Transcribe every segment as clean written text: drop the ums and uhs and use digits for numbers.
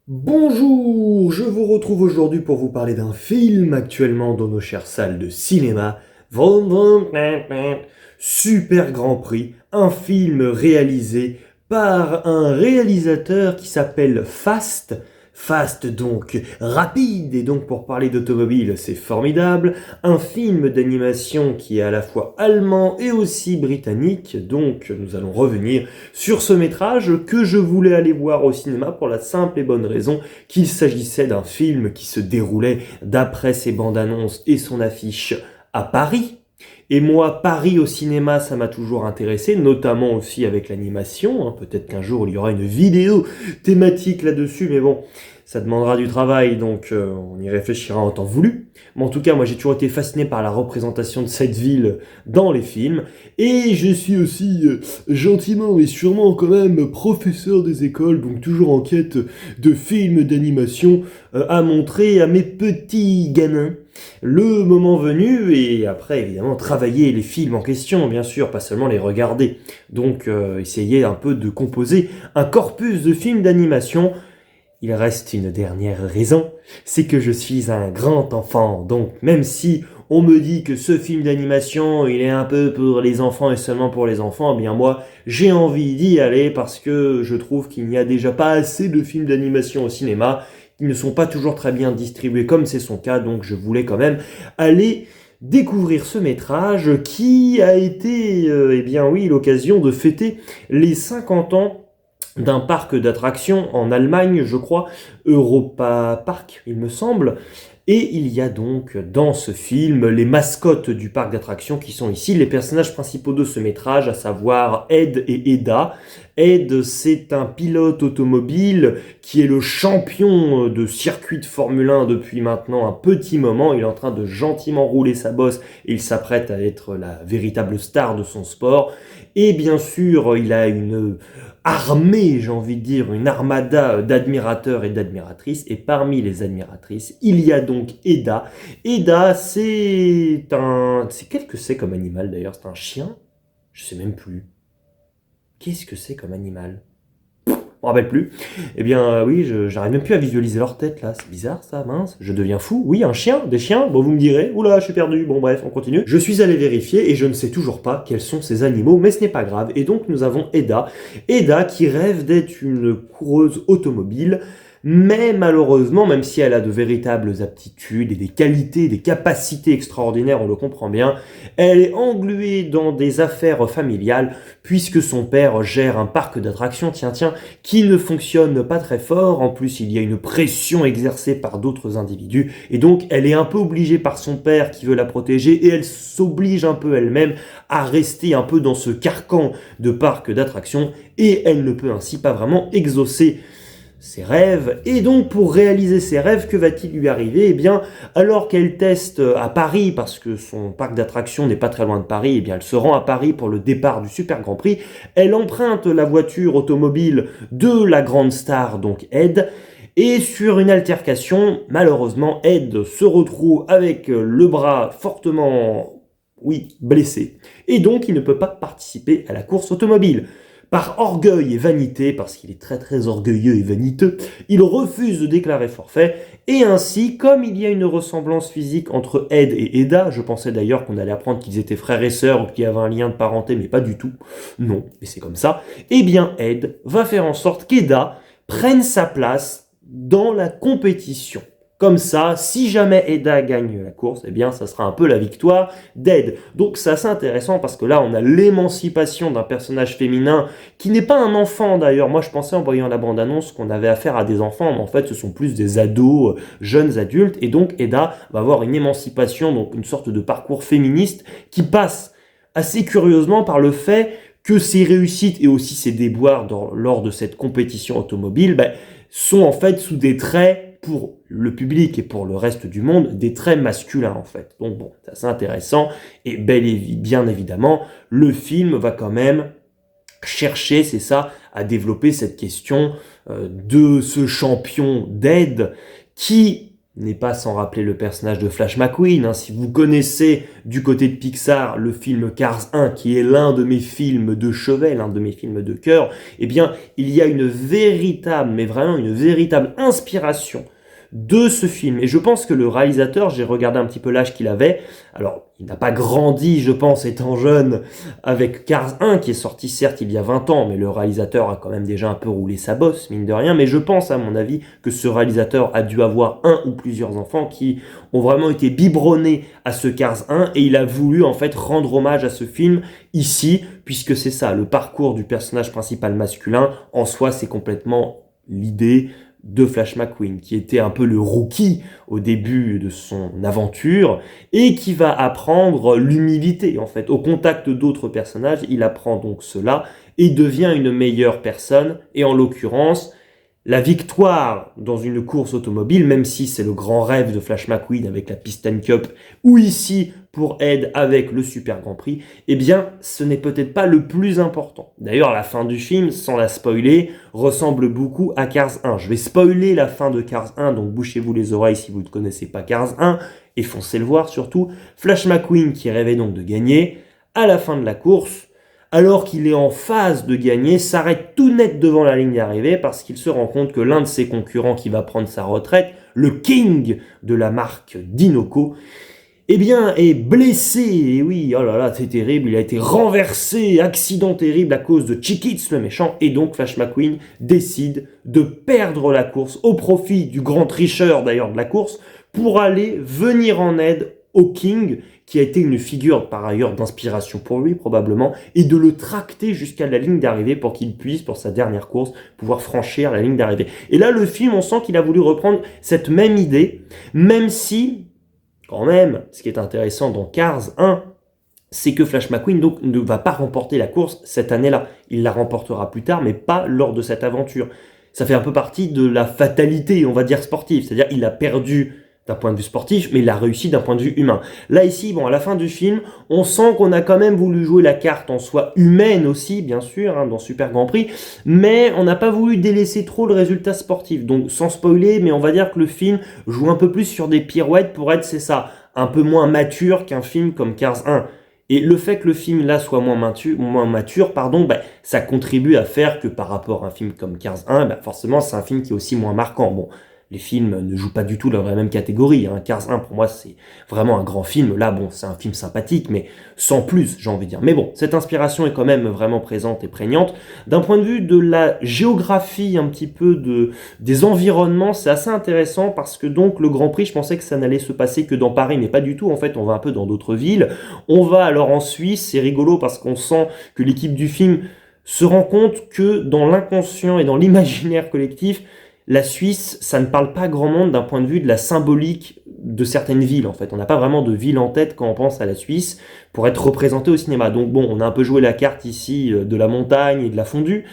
Bonjour, je vous retrouve aujourd'hui pour vous parler d'un film actuellement dans nos chères salles de cinéma. Vroom, vroom, pin, pin. Super Grand Prix, un film réalisé par un réalisateur qui s'appelle Fast. Fast donc rapide, et donc pour parler d'automobile c'est formidable. Un film d'animation qui est à la fois allemand et aussi britannique, donc nous allons revenir sur ce métrage que je voulais aller voir au cinéma pour la simple et bonne raison qu'il s'agissait d'un film qui se déroulait d'après ses bandes annonces et son affiche à Paris. Et moi, Paris au cinéma, ça m'a toujours intéressé, notamment aussi avec l'animation. Peut-être qu'un jour il y aura une vidéo thématique là-dessus, mais bon, ça demandera du travail, donc on y réfléchira en temps voulu. Mais en tout cas, moi j'ai toujours été fasciné par la représentation de cette ville dans les films, et je suis aussi gentiment mais sûrement quand même professeur des écoles, donc toujours en quête de films d'animation à montrer à mes petits gamins le moment venu, et après évidemment travailler les films en question, bien sûr, pas seulement les regarder. Donc essayer un peu de composer un corpus de films d'animation. Il reste une dernière raison, c'est que je suis un grand enfant, donc même si on me dit que ce film d'animation, il est un peu pour les enfants et seulement pour les enfants, eh bien moi, j'ai envie d'y aller parce que je trouve qu'il n'y a déjà pas assez de films d'animation au cinéma, qui ne sont pas toujours très bien distribués comme c'est son cas, donc je voulais quand même aller découvrir ce métrage qui a été, eh bien oui, l'occasion de fêter les 50 ans d'un parc d'attractions en Allemagne, je crois, Europa Park, il me semble. Et il y a donc dans ce film les mascottes du parc d'attractions qui sont ici les personnages principaux de ce métrage, à savoir Ed et Eda. Ed, c'est un pilote automobile qui est le champion de circuit de Formule 1 depuis maintenant un petit moment. Il est en train de gentiment rouler sa bosse et il s'apprête à être la véritable star de son sport. Et bien sûr, il a une armée, j'ai envie de dire, une armada d'admirateurs et d'admiratrices. Et parmi les admiratrices, il y a donc Eda. Eda, qu'est-ce que c'est comme animal d'ailleurs? C'est un chien? Je sais même plus. Qu'est-ce que c'est comme animal? Je me rappelle plus. Eh bien, oui, j'arrive même plus à visualiser leur tête là. C'est bizarre ça, mince. Je deviens fou. Oui, un chien, des chiens. Bon, vous me direz. Oula, je suis perdu. Bon, bref, on continue. Je suis allé vérifier et je ne sais toujours pas quels sont ces animaux, mais ce n'est pas grave. Et donc, nous avons Eda. Eda qui rêve d'être une coureuse automobile. Mais malheureusement, même si elle a de véritables aptitudes et des qualités, des capacités extraordinaires, on le comprend bien, elle est engluée dans des affaires familiales puisque son père gère un parc d'attractions, tiens, qui ne fonctionne pas très fort. En plus, il y a une pression exercée par d'autres individus et donc elle est un peu obligée par son père qui veut la protéger et elle s'oblige un peu elle-même à rester un peu dans ce carcan de parc d'attractions et elle ne peut ainsi pas vraiment exaucer ses rêves. Et donc pour réaliser ses rêves, que va-t-il lui arriver? Eh bien, alors qu'elle teste à Paris, parce que son parc d'attractions n'est pas très loin de Paris, eh bien elle se rend à Paris pour le départ du Super Grand Prix, elle emprunte la voiture automobile de la grande star, donc Ed, et sur une altercation, malheureusement, Ed se retrouve avec le bras fortement, oui, blessé, et donc il ne peut pas participer à la course automobile. Par orgueil et vanité, parce qu'il est très très orgueilleux et vaniteux, il refuse de déclarer forfait, et ainsi, comme il y a une ressemblance physique entre Ed et Eda, je pensais d'ailleurs qu'on allait apprendre qu'ils étaient frères et sœurs ou qu'il y avait un lien de parenté, mais pas du tout, non, mais c'est comme ça, eh bien Ed va faire en sorte qu'Eda prenne sa place dans la compétition. Comme ça, si jamais Eda gagne la course, eh bien, ça sera un peu la victoire d'Ed. Donc, c'est assez intéressant parce que là, on a l'émancipation d'un personnage féminin qui n'est pas un enfant d'ailleurs. Moi, je pensais en voyant la bande-annonce qu'on avait affaire à des enfants, mais en fait, ce sont plus des ados, jeunes adultes. Et donc, Eda va avoir une émancipation, donc une sorte de parcours féministe qui passe assez curieusement par le fait que ses réussites et aussi ses déboires lors de cette compétition automobile sont en fait sous des traits pour le public et pour le reste du monde, des traits masculins en fait. Donc bon, c'est assez intéressant et bien évidemment, le film va quand même chercher, c'est ça, à développer cette question de ce champion d'Ed qui n'est pas sans rappeler le personnage de Flash McQueen. Si vous connaissez du côté de Pixar le film Cars 1, qui est l'un de mes films de chevet, l'un de mes films de cœur, eh bien, il y a une véritable, mais vraiment une véritable inspiration de ce film. Et je pense que le réalisateur, j'ai regardé un petit peu l'âge qu'il avait, alors il n'a pas grandi, je pense, étant jeune, avec Cars 1, qui est sorti certes il y a 20 ans, mais le réalisateur a quand même déjà un peu roulé sa bosse, mine de rien, mais je pense, à mon avis, que ce réalisateur a dû avoir un ou plusieurs enfants qui ont vraiment été biberonnés à ce Cars 1, et il a voulu en fait rendre hommage à ce film ici, puisque c'est ça, le parcours du personnage principal masculin, en soi c'est complètement l'idée de Flash McQueen, qui était un peu le rookie au début de son aventure, et qui va apprendre l'humilité, en fait. Au contact d'autres personnages, il apprend donc cela, et devient une meilleure personne, et en l'occurrence, la victoire dans une course automobile, même si c'est le grand rêve de Flash McQueen avec la Piston Cup, ou ici pour Ed avec le Super Grand Prix, eh bien, ce n'est peut-être pas le plus important. D'ailleurs, la fin du film, sans la spoiler, ressemble beaucoup à Cars 1. Je vais spoiler la fin de Cars 1, donc bouchez-vous les oreilles si vous ne connaissez pas Cars 1, et foncez le voir surtout. Flash McQueen, qui rêvait donc de gagner, à la fin de la course, alors qu'il est en phase de gagner, s'arrête tout net devant la ligne d'arrivée parce qu'il se rend compte que l'un de ses concurrents qui va prendre sa retraite, le king de la marque Dinoco, eh bien, est blessé. Et oui, oh là là, c'est terrible, il a été renversé, accident terrible à cause de Chiquitz le méchant, et donc Flash McQueen décide de perdre la course au profit du grand tricheur d'ailleurs de la course pour aller venir en aide au King, qui a été une figure par ailleurs d'inspiration pour lui probablement, et de le tracter jusqu'à la ligne d'arrivée pour qu'il puisse, pour sa dernière course, pouvoir franchir la ligne d'arrivée. Et là, le film, on sent qu'il a voulu reprendre cette même idée, même si, quand même, ce qui est intéressant dans Cars 1, c'est que Flash McQueen donc ne va pas remporter la course cette année-là. Il la remportera plus tard, mais pas lors de cette aventure. Ça fait un peu partie de la fatalité, on va dire, sportive. C'est-à-dire, il a perdu d'un point de vue sportif, mais il a réussi d'un point de vue humain. Là, ici, bon, à la fin du film, on sent qu'on a quand même voulu jouer la carte en soi humaine aussi, bien sûr, dans Super Grand Prix, mais on n'a pas voulu délaisser trop le résultat sportif. Donc, sans spoiler, mais on va dire que le film joue un peu plus sur des pirouettes pour être, c'est ça, un peu moins mature qu'un film comme Cars 1. Et le fait que le film là soit moins mature, ça contribue à faire que par rapport à un film comme Cars 1, forcément c'est un film qui est aussi moins marquant. Bon, les films ne jouent pas du tout dans la même catégorie. Cars 1, pour moi, c'est vraiment un grand film. Là, bon, c'est un film sympathique, mais sans plus, j'ai envie de dire. Mais bon, cette inspiration est quand même vraiment présente et prégnante. D'un point de vue de la géographie, un petit peu des environnements, c'est assez intéressant parce que donc, le Grand Prix, je pensais que ça n'allait se passer que dans Paris, mais pas du tout. En fait, on va un peu dans d'autres villes. On va alors en Suisse, c'est rigolo parce qu'on sent que l'équipe du film se rend compte que dans l'inconscient et dans l'imaginaire collectif, la Suisse, ça ne parle pas grand monde d'un point de vue de la symbolique de certaines villes, en fait. On n'a pas vraiment de ville en tête quand on pense à la Suisse pour être représenté au cinéma. Donc bon, on a un peu joué la carte ici de la montagne et de la fondue.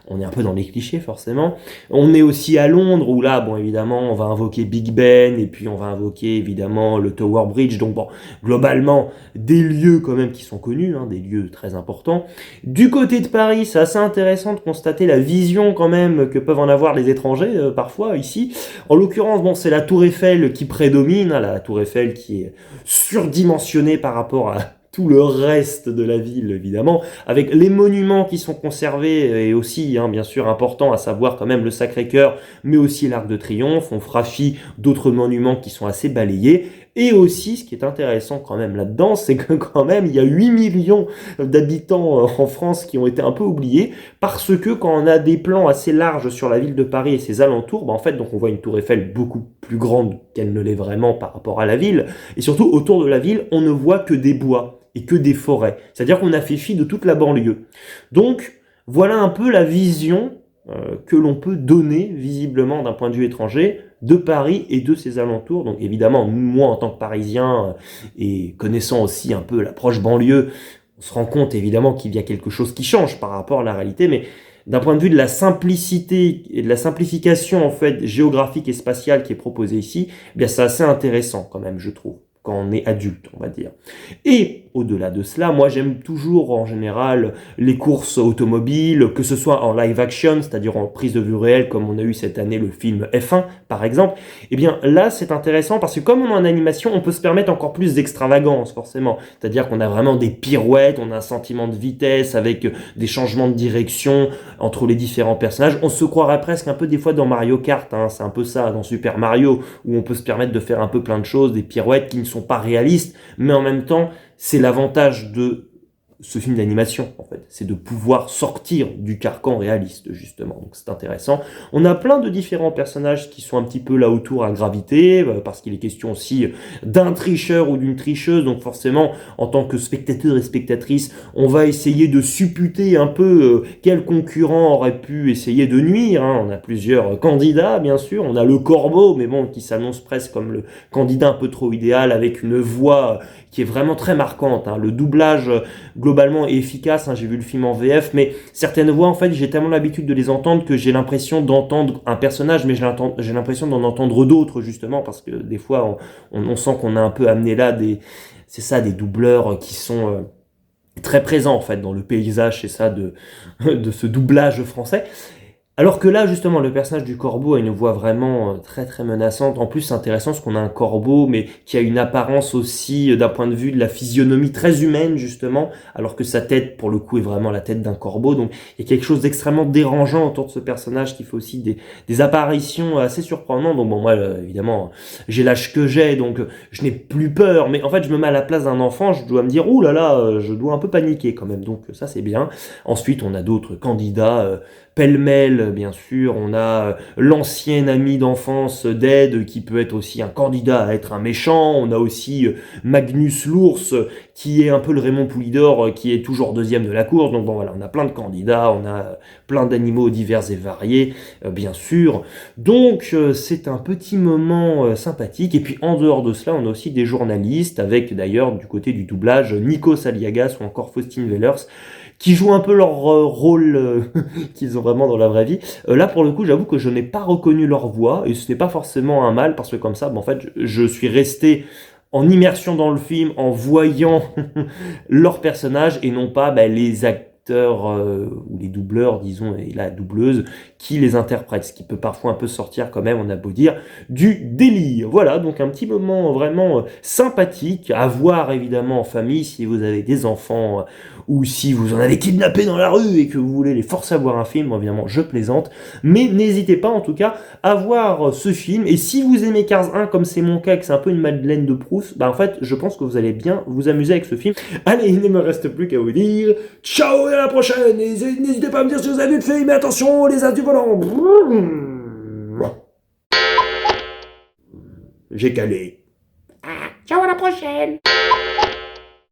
On est un peu dans les clichés, forcément. On est aussi à Londres, où là, bon, évidemment, on va invoquer Big Ben, et puis on va invoquer, évidemment, le Tower Bridge. Donc bon, globalement, des lieux quand même qui sont connus, des lieux très importants. Du côté de Paris, c'est assez intéressant de constater la vision quand même que peuvent en avoir les étrangers, parfois, ici. En l'occurrence, bon, c'est la Tour Eiffel qui prédomine, la Tour Eiffel qui est surdimensionnée par rapport à tout le reste de la ville, évidemment, avec les monuments qui sont conservés, et aussi, bien sûr, important, à savoir quand même le Sacré-Cœur, mais aussi l'Arc de Triomphe. On fera fi d'autres monuments qui sont assez balayés. Et aussi, ce qui est intéressant quand même là-dedans, c'est que quand même, il y a 8 millions d'habitants en France qui ont été un peu oubliés, parce que quand on a des plans assez larges sur la ville de Paris et ses alentours, en fait, donc on voit une tour Eiffel beaucoup plus grande qu'elle ne l'est vraiment par rapport à la ville, et surtout, autour de la ville, on ne voit que des bois et que des forêts. C'est-à-dire qu'on a fait fi de toute la banlieue. Donc, voilà un peu la vision que l'on peut donner, visiblement, d'un point de vue étranger, de Paris et de ses alentours. Donc évidemment, moi en tant que Parisien et connaissant aussi un peu l'approche banlieue, on se rend compte évidemment qu'il y a quelque chose qui change par rapport à la réalité, mais d'un point de vue de la simplicité et de la simplification en fait géographique et spatiale qui est proposée ici, c'est assez intéressant quand même, je trouve. quand on est adulte, on va dire. Et au-delà de cela, moi j'aime toujours en général les courses automobiles, que ce soit en live action, c'est-à-dire en prise de vue réelle, comme on a eu cette année le film F1 par exemple. Eh bien là c'est intéressant parce que comme on est en animation, on peut se permettre encore plus d'extravagance forcément. C'est-à-dire qu'on a vraiment des pirouettes, on a un sentiment de vitesse avec des changements de direction entre les différents personnages. On se croirait presque un peu des fois dans Mario Kart, hein, c'est un peu ça, dans Super Mario, où on peut se permettre de faire un peu plein de choses, des pirouettes qui ne sont pas réalistes, mais en même temps, c'est l'avantage de ce film d'animation, en fait. C'est de pouvoir sortir du carcan réaliste, justement. Donc c'est intéressant. On a plein de différents personnages qui sont un petit peu là autour à graviter, parce qu'il est question aussi d'un tricheur ou d'une tricheuse. Donc forcément, en tant que spectateur et spectatrice, on va essayer de supputer un peu quel concurrent aurait pu essayer de nuire. Hein. On a plusieurs candidats, bien sûr. On a le corbeau, mais bon, qui s'annonce presque comme le candidat un peu trop idéal, avec une voix qui est vraiment très marquante. Hein. Le doublage globalement est efficace, hein. J'ai vu le film en VF, mais certaines voix, en fait, j'ai tellement l'habitude de les entendre que j'ai l'impression d'entendre un personnage, mais j'ai l'impression d'en entendre d'autres, justement, parce que des fois, on sent qu'on a un peu amené là des doubleurs qui sont très présents, en fait, dans le paysage, c'est ça, de ce doublage français. Alors que là, justement, le personnage du corbeau a une voix vraiment très très menaçante. En plus, c'est intéressant parce qu'on a un corbeau, mais qui a une apparence aussi, d'un point de vue de la physionomie, très humaine, justement, alors que sa tête, pour le coup, est vraiment la tête d'un corbeau. Donc, il y a quelque chose d'extrêmement dérangeant autour de ce personnage qui fait aussi des apparitions assez surprenantes. Donc, bon, moi, évidemment, j'ai l'âge que j'ai, donc je n'ai plus peur. Mais en fait, je me mets à la place d'un enfant, je dois me dire, ouh là là, je dois un peu paniquer quand même. Donc, ça, c'est bien. Ensuite, on a d'autres candidats pêle-mêle, bien sûr, on a l'ancien ami d'enfance d'Ed qui peut être aussi un candidat à être un méchant, on a aussi Magnus l'ours qui est un peu le Raymond Poulidor qui est toujours deuxième de la course, donc bon voilà, on a plein de candidats, on a plein d'animaux divers et variés, bien sûr, donc c'est un petit moment sympathique, et puis en dehors de cela, on a aussi des journalistes, avec d'ailleurs du côté du doublage Nikos Aliagas ou encore Faustine Wellers, qui jouent un peu leur rôle qu'ils ont vraiment dans la vraie vie. Là, pour le coup, j'avoue que je n'ai pas reconnu leur voix, et ce n'est pas forcément un mal, parce que comme ça, en fait, je suis resté en immersion dans le film, en voyant leur personnage, et non pas les acteurs ou les doubleurs, disons, et la doubleuse, qui les interprètent, ce qui peut parfois un peu sortir quand même, on a beau dire, du délire. Voilà, donc un petit moment vraiment sympathique, à voir évidemment en famille, si vous avez des enfants, ou si vous en avez kidnappé dans la rue et que vous voulez les forcer à voir un film, évidemment je plaisante, mais n'hésitez pas en tout cas à voir ce film, et si vous aimez Cars 1 comme c'est mon cas, que c'est un peu une Madeleine de Proust, en fait je pense que vous allez bien vous amuser avec ce film. Allez, il ne me reste plus qu'à vous dire ciao et à la prochaine, et n'hésitez pas à me dire si vous avez vu le film, mais attention les as du volant. J'ai calé. Ciao, à la prochaine!